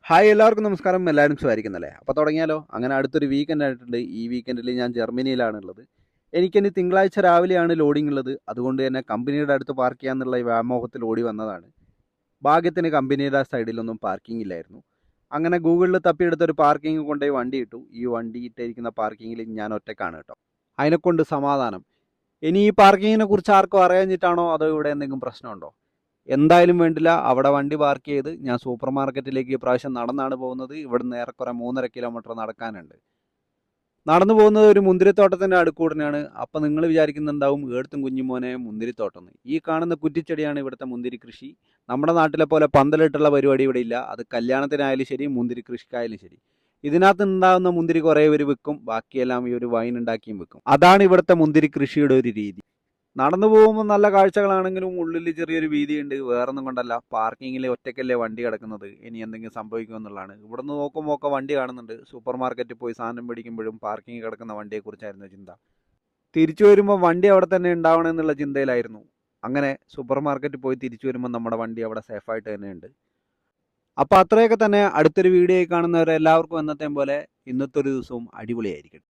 Hi എല്ലാവർക്കും നമസ്കാരം. എല്ലാവരും സുഖമായിരിക്കുന്നല്ലേ? അപ്പോൾ തുടങ്ങിയാലോ? അങ്ങനെ അടുത്തൊരു വീക്കെൻഡ് ആയിട്ടുണ്ട്. ഈ വീക്കെൻഡിൽ ഞാൻ ജർമ്മനിയിലാണുള്ളത്. എനിക്കിനി തിങ്കളാഴ്ച രാവിലെയാണ് ലോഡിംഗ് ഉള്ളത്. അതുകൊണ്ട് തന്നെ കമ്പനിയുടെ അടുത്ത് പാർക്ക് ചെയ്യാന്നുള്ള ഈ വ്യാമോഹത്തിൽ ഓടി വന്നതാണ്. ഭാഗ്യത്തിന് കമ്പനിയുടെ സൈഡിലൊന്നും പാർക്കിംഗ് ഇല്ലായിരുന്നു. അങ്ങനെ ഗൂഗിളിൽ തപ്പിയെടുത്ത ഒരു പാർക്കിംഗ് കൊണ്ടുപോയി വണ്ടി ഇട്ടു. ഈ വണ്ടി ഇട്ടിരിക്കുന്ന പാർക്കിങ്ങിൽ ഞാൻ ഒറ്റക്കാണ് കേട്ടോ. അതിനെക്കൊണ്ട് സമാധാനം. ഇനി ഈ പാർക്കിങ്ങിനെ കുറിച്ച് ആർക്കും അറിയാഞ്ഞിട്ടാണോ അതോ ഇവിടെ എന്തെങ്കിലും പ്രശ്നമുണ്ടോ? എന്തായാലും വേണ്ടില്ല, അവിടെ വണ്ടി പാർക്ക് ചെയ്ത് ഞാൻ സൂപ്പർ മാർക്കറ്റിലേക്ക് ഇപ്രാവശ്യം നടന്നാണ് പോകുന്നത്. ഇവിടുന്ന് ഏറെക്കുറെ 3.5 കിലോമീറ്റർ നടക്കാനുണ്ട്. നടന്നു പോകുന്നത് ഒരു മുന്തിരിത്തോട്ടത്തിൻ്റെ അടുക്കൂടനെയാണ്. അപ്പം നിങ്ങൾ വിചാരിക്കുന്നുണ്ടാവും ഏടുത്തും കുഞ്ഞുമോനെ മുന്തിരിത്തോട്ടം. ഈ കാണുന്ന കുറ്റിച്ചെടിയാണ് ഇവിടുത്തെ മുന്തിരി കൃഷി. നമ്മുടെ നാട്ടിലെ പോലെ പന്തലിട്ടുള്ള പരിപാടി ഇവിടെ ഇല്ല. അത് കല്യാണത്തിനായാലും ശരി, മുന്തിരി കൃഷിക്കായാലും ശരി. ഇതിനകത്ത് ഉണ്ടാകുന്ന മുന്തിരി കുറേ പേര് വിൽക്കും, ബാക്കിയെല്ലാം ഈ ഒരു വൈൻ ഉണ്ടാക്കിയും വിൽക്കും. അതാണ് ഇവിടുത്തെ മുന്തിരി കൃഷിയുടെ ഒരു രീതി. നടന്നു പോകുമ്പോൾ നല്ല കാഴ്ചകളാണെങ്കിലും ഉള്ളിൽ ചെറിയൊരു വീതിയുണ്ട്. വേറൊന്നും കൊണ്ടല്ല, പാർക്കിങ്ങിൽ ഒറ്റയ്ക്കല്ലേ വണ്ടി കിടക്കുന്നത്, ഇനി എന്തെങ്കിലും സംഭവിക്കുമെന്നുള്ളതാണ്. ഇവിടുന്ന് നോക്കുമ്പോൾ ഒക്കെ വണ്ടി കാണുന്നുണ്ട്. സൂപ്പർ മാർക്കറ്റിൽ പോയി സാധനം പിടിക്കുമ്പോഴും പാർക്കിംഗ് കിടക്കുന്ന വണ്ടിയെക്കുറിച്ചായിരുന്നു ചിന്ത. തിരിച്ചു വരുമ്പോൾ വണ്ടി അവിടെ തന്നെ ഉണ്ടാവണം എന്നുള്ള ചിന്തയിലായിരുന്നു. അങ്ങനെ സൂപ്പർ മാർക്കറ്റിൽ പോയി തിരിച്ചു വരുമ്പോൾ നമ്മുടെ വണ്ടി അവിടെ സേഫായിട്ട് തന്നെ ഉണ്ട്. അപ്പോൾ അത്രയൊക്കെ തന്നെ. അടുത്തൊരു വീഡിയോയിൽ കാണുന്നവരെല്ലാവർക്കും എന്നത്തെയും പോലെ ഇന്നത്തെ ഒരു ദിവസവും അടിപൊളിയായിരിക്കും.